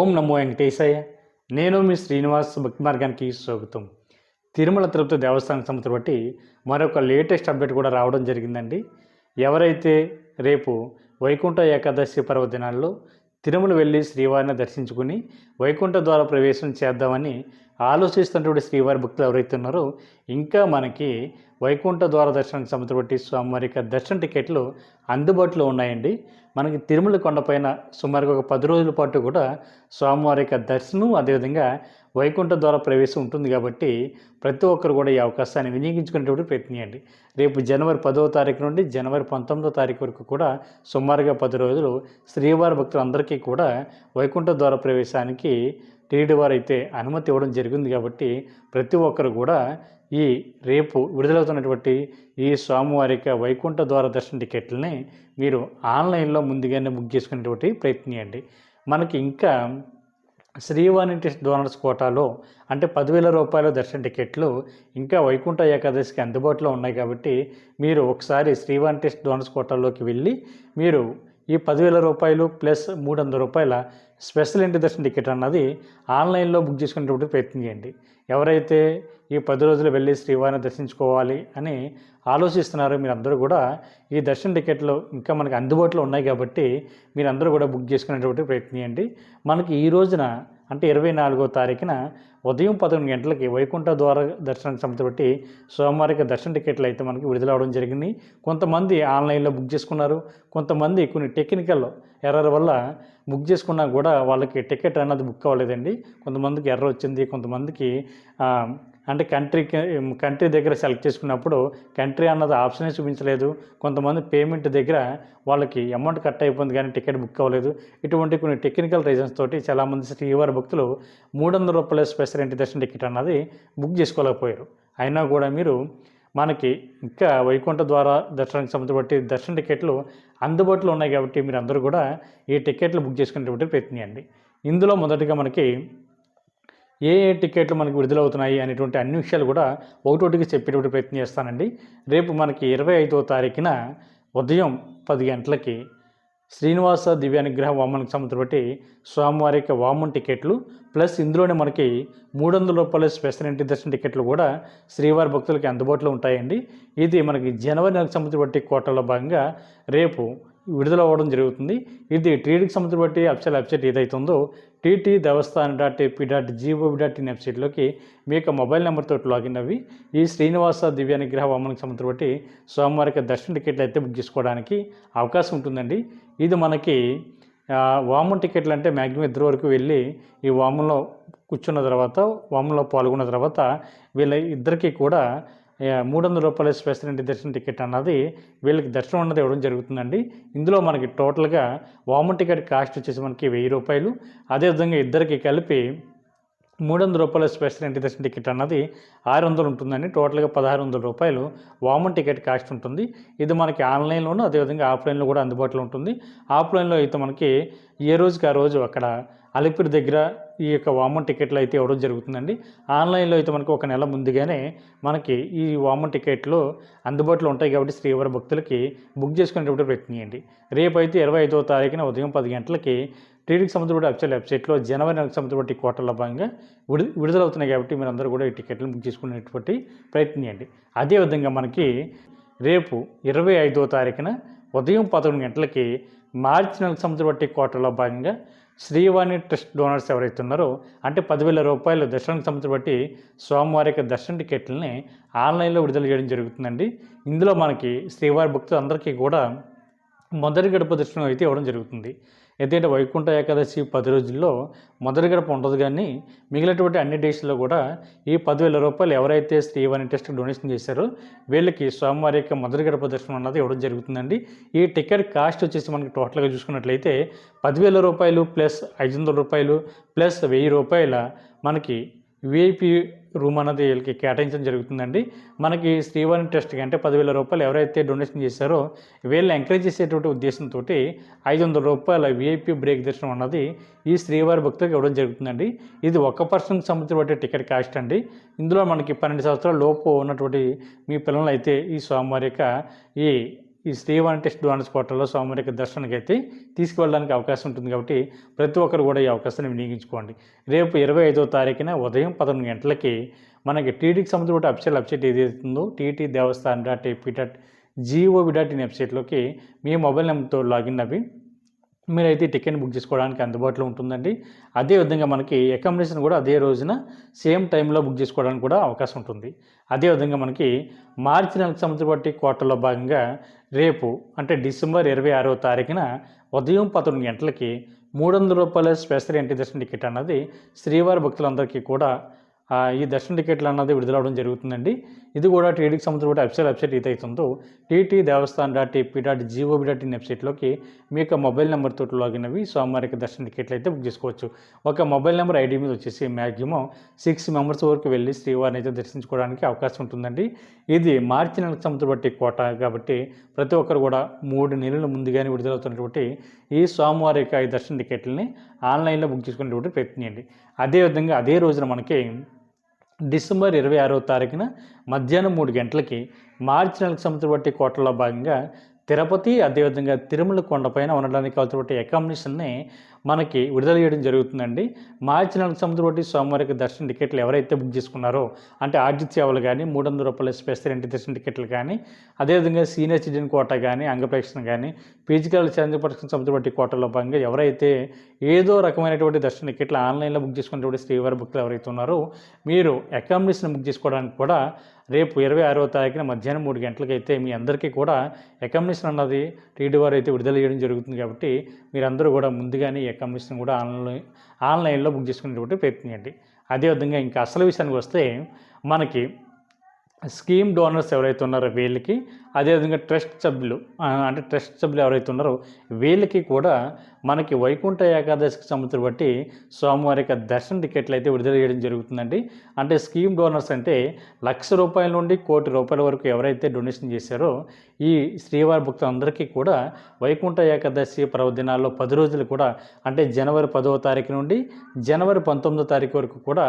ఓం నమో వెంకటేశాయ. నేను మీ శ్రీనివాస్. భక్తి మార్గానికి స్వాగతం. తిరుమల తిరుపతి దేవస్థానం సంస్థ బట్టి మరొక లేటెస్ట్ అప్డేట్ కూడా రావడం జరిగిందండి. ఎవరైతే రేపు వైకుంఠ ఏకాదశి పర్వదినాల్లో తిరుమల వెళ్ళి శ్రీవారిని దర్శించుకుని వైకుంఠ ద్వార ప్రవేశం చేద్దామని ఆలోచిస్తున్నటువంటి శ్రీవారి భక్తులు ఎవరైతే ఉన్నారో ఇంకా మనకి వైకుంఠ ద్వార దర్శనానికి సంబంధించి బట్టి స్వామివారి యొక్క దర్శన టికెట్లు అందుబాటులో ఉన్నాయండి. మనకి తిరుమల కొండపైన సుమారుగా ఒక 10 రోజుల పాటు కూడా స్వామివారి యొక్క దర్శనం అదేవిధంగా వైకుంఠ ద్వార ప్రవేశం ఉంటుంది కాబట్టి ప్రతి ఒక్కరు కూడా ఈ అవకాశాన్ని వినియోగించుకునేటువంటి ప్రయత్నించండి. రేపు జనవరి 10వ తారీఖు నుండి జనవరి 19వ తారీఖు వరకు కూడా సుమారుగా 10 రోజులు శ్రీవారి భక్తులందరికీ కూడా వైకుంఠ ద్వార ప్రవేశానికి టీటీడీ వారు అయితే అనుమతి ఇవ్వడం జరిగింది కాబట్టి ప్రతి ఒక్కరు కూడా ఈ రేపు విడుదలవుతున్నటువంటి ఈ స్వామివారి యొక్క వైకుంఠ ద్వార దర్శన టికెట్లని మీరు ఆన్లైన్లో ముందుగానే బుక్ చేసుకునేటువంటి ప్రయత్నించండి. మనకి ఇంకా శ్రీవాణి టెస్ట్ డోనర్స్ కోటాలో అంటే 10,000 రూపాయల దర్శన టికెట్లు ఇంకా వైకుంఠ ఏకాదశికి అందుబాటులో ఉన్నాయి కాబట్టి మీరు ఒకసారి శ్రీవాణి టెస్ట్ డోనర్స్ కోటాలోకి వెళ్ళి మీరు ఈ 10,000 రూపాయలు ప్లస్ 300 రూపాయల స్పెషల్ ఎంట్రీ దర్శన టికెట్ అన్నది ఆన్లైన్లో బుక్ చేసుకునేటువంటి ప్రయత్నం చేయండి. ఎవరైతే ఈ 10 రోజులు వెళ్ళి శ్రీవారిని దర్శించుకోవాలి అని ఆలోచిస్తున్నారో మీరందరూ కూడా ఈ దర్శన టికెట్లు ఇంకా మనకి అందుబాటులో ఉన్నాయి కాబట్టి మీరందరూ కూడా బుక్ చేసుకునేటువంటి ప్రయత్నం చేయండి. మనకి ఈ రోజున అంటే 24వ తారీఖున ఉదయం 11 గంటలకి వైకుంఠ ద్వార దర్శనానికి సంబంధించి సోమవారికి దర్శన టికెట్లు అయితే మనకి విడుదలవడం జరిగింది. కొంతమంది ఆన్లైన్లో బుక్ చేసుకున్నారు, కొంతమంది కొన్ని టెక్నికల్ ఎర్రర్ వల్ల బుక్ చేసుకున్నా కూడా వాళ్ళకి టికెట్ అన్నది బుక్ అవ్వలేదండి. కొంతమందికి ఎర్రర్ వచ్చింది, కొంతమందికి అంటే కంట్రీ దగ్గర సెలెక్ట్ చేసుకున్నప్పుడు కంట్రీ అన్నది ఆప్షనే చూపించలేదు. కొంతమంది పేమెంట్ దగ్గర వాళ్ళకి అమౌంట్ కట్ అయిపోయింది కానీ టికెట్ బుక్ అవ్వలేదు. ఇటువంటి కొన్ని టెక్నికల్ రీజన్స్ తోటి చాలామంది శ్రీవారి భక్తులు 300 రూపాయల స్పెషల్ ఎంట్రీ దర్శన టికెట్ అన్నది బుక్ చేసుకోలేకపోయారు. అయినా కూడా మీరు మనకి ఇంకా వైకుంఠ ద్వారా దర్శనానికి సంబంధించి దర్శన టికెట్లు అందుబాటులో ఉన్నాయి కాబట్టి మీరు అందరూ కూడా ఈ టికెట్లు బుక్ చేసుకునేటువంటి ప్రయత్నించండి. ఇందులో మొదటిగా మనకి ఏ టికెట్లు మనకి విడుదలవుతున్నాయి అనేటువంటి అన్ని విషయాలు కూడా ఒకటోటికి చెప్పేటువంటి ప్రయత్నం చేస్తానండి. రేపు మనకి 25వ తారీఖున ఉదయం 10 గంటలకి శ్రీనివాస దివ్యానుగ్రహ వామనకు సంబంధించి స్వామివారి యొక్క వామన్ టికెట్లు ప్లస్ ఇందులోనే మనకి 300 రూపాయల స్పెషల్ ఎంట్రీ దర్శన టికెట్లు కూడా శ్రీవారి భక్తులకి అందుబాటులో ఉంటాయండి. ఇది మనకి జనవరి నెలకు సంబంధించి కోటాలో భాగంగా రేపు విడుదల అవ్వడం జరుగుతుంది. ఇది టీటీడీకి సంబంధించి అఫీషియల్ వెబ్సైట్ ఏదైతుందో టీటీ దేవస్థానం.ap.gov.in వెబ్సైట్లోకి మీ యొక్క మొబైల్ నెంబర్తో లాగిన్ అవి ఈ శ్రీనివాస దివ్యానుగ్రహ వామనకు సంబంధించి స్వామివారికి దర్శన టికెట్లు అయితే బుక్ చేసుకోవడానికి అవకాశం ఉంటుందండి. ఇది మనకి వామన్ టికెట్లు అంటే మ్యాక్సిమం 2 వరకు వెళ్ళి ఈ వామన్లో కూర్చున్న తర్వాత వామన్లో పాల్గొన్న తర్వాత వీళ్ళ ఇద్దరికీ కూడా 300 రూపాయల స్పెషల్ ఎంట్రీ దర్శన టికెట్ అన్నది వీళ్ళకి దర్శనం అన్నది ఇవ్వడం జరుగుతుందండి. ఇందులో మనకి టోటల్గా వామన్ టికెట్ కాస్ట్ వచ్చేసి మనకి 1000 రూపాయలు. అదేవిధంగా ఇద్దరికి కలిపి 300 రూపాయల స్పెషల్ ఎంట్రీ దర్శన టికెట్ అన్నది 600 ఉంటుందండి. టోటల్గా 1600 రూపాయలు వామన్ టికెట్ కాస్ట్ ఉంటుంది. ఇది మనకి ఆన్లైన్లోనూ అదేవిధంగా ఆఫ్లైన్లో కూడా అందుబాటులో ఉంటుంది. ఆఫ్లైన్లో అయితే మనకి ఏ రోజుకి ఆ రోజు అక్కడ అలిపిరి దగ్గర ఈ యొక్క వామన్ టికెట్లు అయితే ఇవ్వడం జరుగుతుందండి. ఆన్లైన్లో అయితే మనకు ఒక నెల ముందుగానే మనకి ఈ వామన్ టికెట్లు అందుబాటులో ఉంటాయి కాబట్టి శ్రీవారి భక్తులకి బుక్ చేసుకునేటువంటి ప్రయత్నించండి. రేపు అయితే 25వ తారీఖున ఉదయం 10 గంటలకి టీటీడీకి సంబంధించిన అఫీషియల్ వెబ్సైట్లో జనవరి నెలకు సంబంధించి కోటల భాగంగా విడుదలవుతున్నాయి కాబట్టి మీరు అందరూ కూడా ఈ టికెట్లను బుక్ చేసుకునేటువంటి ప్రయత్నించండి. అదేవిధంగా మనకి రేపు 25వ తారీఖున ఉదయం 11 గంటలకి మార్చి నెలకు సంబంధించి కోటలో భాగంగా శ్రీవాణి ట్రస్ట్ డోనర్స్ ఎవరైతే ఉన్నారో అంటే 10,000 రూపాయలు దర్శనానికి సంబంధించి స్వామివారి యొక్క దర్శన టికెట్లని ఆన్లైన్లో విడుదల చేయడం జరుగుతుందండి. ఇందులో మనకి శ్రీవారి భక్తులు అందరికీ కూడా మొదటి గడప దర్శనం అయితే ఇవ్వడం జరుగుతుంది. ఎందుకంటే వైకుంఠ ఏకాదశి 10 రోజుల్లో మొదటి గడప ఉండదు కానీ మిగిలినటువంటి అన్ని డేస్లో కూడా ఈ 10,000 రూపాయలు ఎవరైతే శ్రీవాణి టెస్ట్ డొనేషన్ చేశారో వీళ్ళకి స్వామివారి యొక్క మొదటి గడప దర్శనం అన్నది ఇవ్వడం జరుగుతుందండి. ఈ టికెట్ కాస్ట్ వచ్చేసి మనకి టోటల్గా చూసుకున్నట్లయితే 10,000 రూపాయలు ప్లస్ 500 రూపాయలు ప్లస్ 1000 రూపాయల మనకి విఐపి రూమ్ అన్నది వీళ్ళకి కేటాయించడం జరుగుతుందండి. మనకి శ్రీవాణి ట్రస్ట్కి అంటే 10,000 రూపాయలు ఎవరైతే డొనేషన్ చేశారో వీళ్ళని ఎంకరేజ్ చేసేటువంటి ఉద్దేశంతో 500 రూపాయల విఐపి బ్రేక్ దర్శనం అన్నది ఈ శ్రీవారి భక్తులకు ఇవ్వడం జరుగుతుందండి. ఇది ఒక పర్సన్కి సంబంధించిన టికెట్ కాస్ట్ అండి. ఇందులో మనకి 12 సంవత్సరాల లోపు ఉన్నటువంటి మీ పిల్లలు అయితే ఈ స్వామివారి యొక్క ఈ ఈ శ్రీవాణి టెస్ట్ డ్వాన్స్ పోర్టల్లో స్వామివారికి దర్శనానికి అయితే తీసుకువెళ్ళడానికి అవకాశం ఉంటుంది. కాబట్టి ప్రతి ఒక్కరు కూడా ఈ అవకాశాన్ని వినియోగించుకోండి. రేపు 25వ తారీఖున ఉదయం 11 గంటలకి మనకి టీటీకి సంబంధించిన అఫీషియల్ వెబ్సైట్ ఏదైతుందో ttdevaస్థానం.ap.gov.in వెబ్సైట్లోకి మీ మొబైల్ నెంబర్తో లాగిన్ అవి మీరైతే టికెట్ బుక్ చేసుకోవడానికి అందుబాటులో ఉంటుందండి. అదేవిధంగా మనకి అకామిడేషన్ కూడా అదే రోజున సేమ్ టైంలో బుక్ చేసుకోవడానికి కూడా అవకాశం ఉంటుంది. అదేవిధంగా మనకి మార్చి నెలకు సంబంధించి కోటలో భాగంగా రేపు అంటే డిసెంబర్ 26వ తారీఖున ఉదయం 11 గంటలకి ₹300 స్పెషల్ ఎంట్రీ దర్శన టికెట్ అన్నది శ్రీవారి భక్తులందరికీ కూడా ఈ దర్శన టికెట్లు అన్నది విడుదలవడం జరుగుతుందండి. ఇది కూడా టీటీకి సంబంధించిన అఫీషియల్ వెబ్సైట్ ఏదైతుందో ttdevaస్థానం.ap.gov.in వెబ్సైట్లోకి మీ యొక్క మొబైల్ నెంబర్తో లాగిన్ అవి స్వామివారికి దర్శన టికెట్లు అయితే బుక్ చేసుకోవచ్చు. ఒక మొబైల్ నెంబర్ ఐడి మీద వచ్చేసి మ్యాక్సిమం 6 మెంబర్స్ వరకు వెళ్ళి శ్రీవారిని అయితే దర్శించుకోవడానికి అవకాశం ఉంటుందండి. ఇది మార్చి నెలకు సంబంధించిన కోట కాబట్టి ప్రతి ఒక్కరు కూడా 3 నెలల ముందుగానే విడుదలవుతున్నటువంటి ఈ స్వామివారి యొక్క ఈ దర్శన టికెట్లని ఆన్లైన్లో బుక్ చేసుకునేటువంటి ప్రయత్నం చేయండి. అదేవిధంగా అదే రోజున మనకి డిసెంబర్ 26వ తారీఖున మధ్యాహ్నం 3 గంటలకి మార్చి నెలకు సంబంధించిన కోటలో భాగంగా తిరుపతి అదేవిధంగా తిరుమల కొండపైన ఉండడానికి కావాల్సిన అకామిడేషన్ని మనకి విడుదల చేయడం జరుగుతుందండి. మార్చి నెలకు సంబంధించిన స్వామివారికి దర్శన టికెట్లు ఎవరైతే బుక్ చేసుకున్నారో అంటే ఆర్జిత్ సేవలు కానీ ₹300 స్పెషల్ ఎంట్రీ దర్శన టికెట్లు కానీ అదేవిధంగా సీనియర్ సిటిజన్ కోట కానీ అంగప్రేక్షణ కానీ ఫిజికల్ ఛాలెంజ్ పరీక్షకు సంబంధించిన కోటలో భాగంగా ఎవరైతే ఏదో రకమైనటువంటి దర్శన టికెట్లు ఆన్లైన్లో బుక్ చేసుకున్నటువంటి శ్రీవారి భక్తులు ఎవరైతే ఉన్నారో మీరు అకామిడేషన్ బుక్ చేసుకోవడానికి కూడా రేపు 26వ తారీఖున మధ్యాహ్నం 3 గంటలకైతే మీ అందరికీ కూడా అకామిడేషన్ అన్నది టీడీ వారు అయితే విడుదల చేయడం జరుగుతుంది. కాబట్టి మీరందరూ కూడా ముందుగానే ఈ అకామిడేషన్ కూడా ఆన్లైన్లో బుక్ చేసుకునేటువంటి ప్రయత్నం చేయండి. అదేవిధంగా ఇంకా అసలు విషయానికి వస్తే మనకి స్కీమ్ డోనర్స్ ఎవరైతే ఉన్నారో వీళ్ళకి అదేవిధంగా ట్రస్ట్ సభ్యులు ఎవరైతే ఉన్నారో వీళ్ళకి కూడా మనకి వైకుంఠ ఏకాదశికి సంబంధించి స్వామివారి యొక్క దర్శన టికెట్లు అయితే విడుదల చేయడం జరుగుతుందండి. అంటే స్కీమ్ డోనర్స్ అంటే ₹1,00,000 నుండి ₹1,00,00,000 వరకు ఎవరైతే డొనేషన్ చేశారో ఈ శ్రీవారి భక్తులందరికీ కూడా వైకుంఠ ఏకాదశి పర్వదినాల్లో 10 రోజులు కూడా అంటే జనవరి 10వ తారీఖు నుండి జనవరి 19వ తారీఖు వరకు కూడా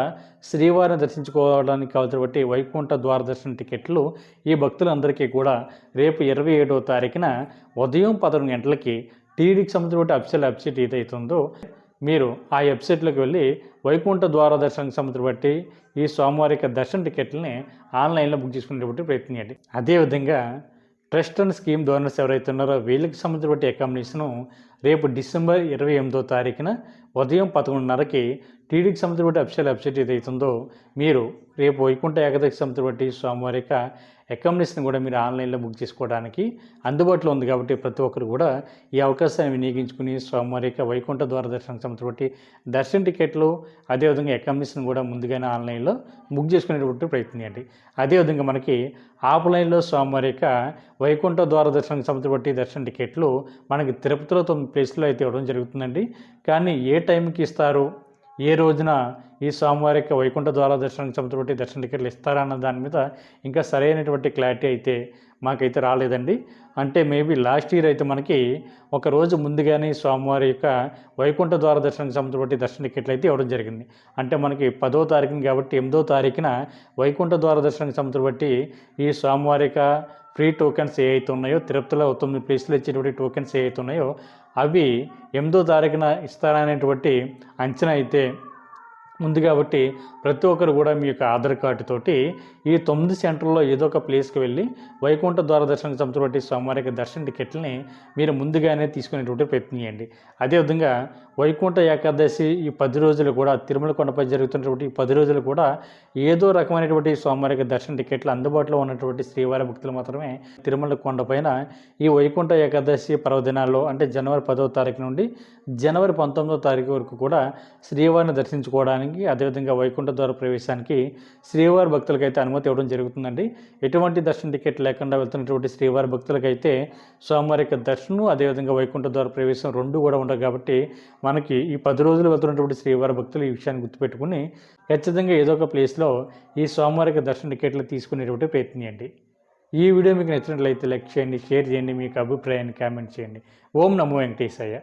శ్రీవారిని దర్శించుకోవడానికి కావాల్సిన వైకుంఠ ద్వార దర్శన టికెట్లు ఈ భక్తులందరికీ కూడా రేపు 27వ తారీఖున ఉదయం 11 గంటలకి టీడీకి సంబంధించిన అఫీషియల్ వెబ్సైట్ ఏదైతుందో మీరు ఆ వెబ్సైట్లోకి వెళ్ళి వైకుంఠ ద్వార దర్శనానికి సంబంధించి ఈ స్వామివారి యొక్క దర్శన టికెట్లని ఆన్లైన్లో బుక్ చేసుకునేటువంటి ప్రయత్నం చేయండి. అదేవిధంగా ట్రస్ట్ అండ్ స్కీమ్ డోనర్స్ ఎవరైతే ఉన్నారో వీళ్ళకి సంబంధించిన అకామిడేషను రేపు డిసెంబర్ 28వ తారీఖున ఉదయం 11:30కి టీడీకి సంబంధించిన అఫీషియల్ వెబ్సైట్ ఏదైతుందో మీరు రేపు వైకుంఠ ఏకాదశికి సంబంధించిన స్వామివారి యొక్క అకామిడేషన్ కూడా మీరు ఆన్లైన్లో బుక్ చేసుకోవడానికి అందుబాటులో ఉంది. కాబట్టి ప్రతి ఒక్కరు కూడా ఈ అవకాశాన్ని వినియోగించుకుని స్వామివారి యొక్క వైకుంఠ ద్వార దర్శనానికి సంబంధించిన దర్శన టికెట్లు అదేవిధంగా అకామిడేషన్ కూడా ముందుగానే ఆన్లైన్లో బుక్ చేసుకునేటువంటి ప్రయత్నం చేయండి. అదేవిధంగా మనకి ఆఫ్లైన్లో స్వామివారి యొక్క వైకుంఠ ద్వార దర్శనానికి సంబంధించిన దర్శన టికెట్లు మనకి తిరుపతిలో 9 ప్లేస్లో అయితే ఇవ్వడం జరుగుతుందండి. కానీ ఏ టైంకి ఇస్తారు, ఏ రోజున ఈ స్వామివారి యొక్క వైకుంఠ ద్వార దర్శనానికి సంబంధించిన దర్శన టికెట్లు ఇస్తారన్న దాని మీద ఇంకా సరైనటువంటి క్లారిటీ అయితే మాకైతే రాలేదండి. అంటే మేబీ లాస్ట్ ఇయర్ అయితే మనకి ఒక రోజు ముందుగానే స్వామివారి యొక్క వైకుంఠ ద్వార దర్శనానికి సంబంధించిన దర్శన టికెట్లు అయితే ఇవ్వడం జరిగింది. అంటే మనకి 10వ తారీఖున కాబట్టి 8వ తారీఖున వైకుంఠ ద్వార దర్శనానికి సంబంధించిన ఈ స్వామివారి యొక్క ఫ్రీ టోకెన్స్ ఏ అయితే ఉన్నాయో తిరుపతిలో 9 ప్లేస్లో ఇచ్చేటువంటి టోకెన్స్ ఏ అయితే ఉన్నాయో అవి 8వ తారీఖున ఇస్తారనేటువంటి అంచనా అయితే ఉంది. కాబట్టి ప్రతి ఒక్కరు కూడా మీ యొక్క ఆధార్ కార్డు తోటి ఈ 9 సెంటర్లో ఏదో ఒక ప్లేస్కి వెళ్ళి వైకుంఠ ద్వార దర్శనానికి సంబంధించిన స్వామివారి యొక్క దర్శన టికెట్లని మీరు ముందుగానే తీసుకునేటువంటి ప్రయత్నం చేయండి. అదేవిధంగా వైకుంఠ ఏకాదశి ఈ 10 రోజులు కూడా తిరుమల కొండపై జరుగుతున్నటువంటి 10 రోజులు కూడా ఏదో రకమైనటువంటి స్వామివారి యొక్క దర్శన టికెట్లు అందుబాటులో ఉన్నటువంటి శ్రీవారి భక్తులు మాత్రమే తిరుమల కొండపైన ఈ వైకుంఠ ఏకాదశి పర్వదినాల్లో అంటే జనవరి 10వ తారీఖు నుండి జనవరి 19వ తారీఖు వరకు కూడా శ్రీవారిని దర్శించుకోవడానికి అదేవిధంగా వైకుంఠ ద్వార ప్రవేశానికి శ్రీవారి భక్తులకైతే అనుమతి ఇవ్వడం జరుగుతుందండి. ఎటువంటి దర్శన టికెట్ లేకుండా వెళ్తున్నటువంటి శ్రీవారి భక్తులకైతే స్వామివారి యొక్క దర్శనం అదేవిధంగా వైకుంఠ ద్వార ప్రవేశం 2 కూడా ఉండవు. కాబట్టి మనకి ఈ 10 రోజులు వెళ్తున్నటువంటి శ్రీవారి భక్తులు ఈ విషయాన్ని గుర్తుపెట్టుకుని ఖచ్చితంగా ఏదో ఒక ప్లేస్లో ఈ స్వామివారి యొక్క దర్శన టికెట్లు తీసుకునేటువంటి ప్రయత్నం చేయండి. ఈ వీడియో మీకు నచ్చినట్లయితే లైక్ చేయండి, షేర్ చేయండి, మీకు అభిప్రాయాన్ని కామెంట్ చేయండి. ఓం నమో వెంకటేశాయ.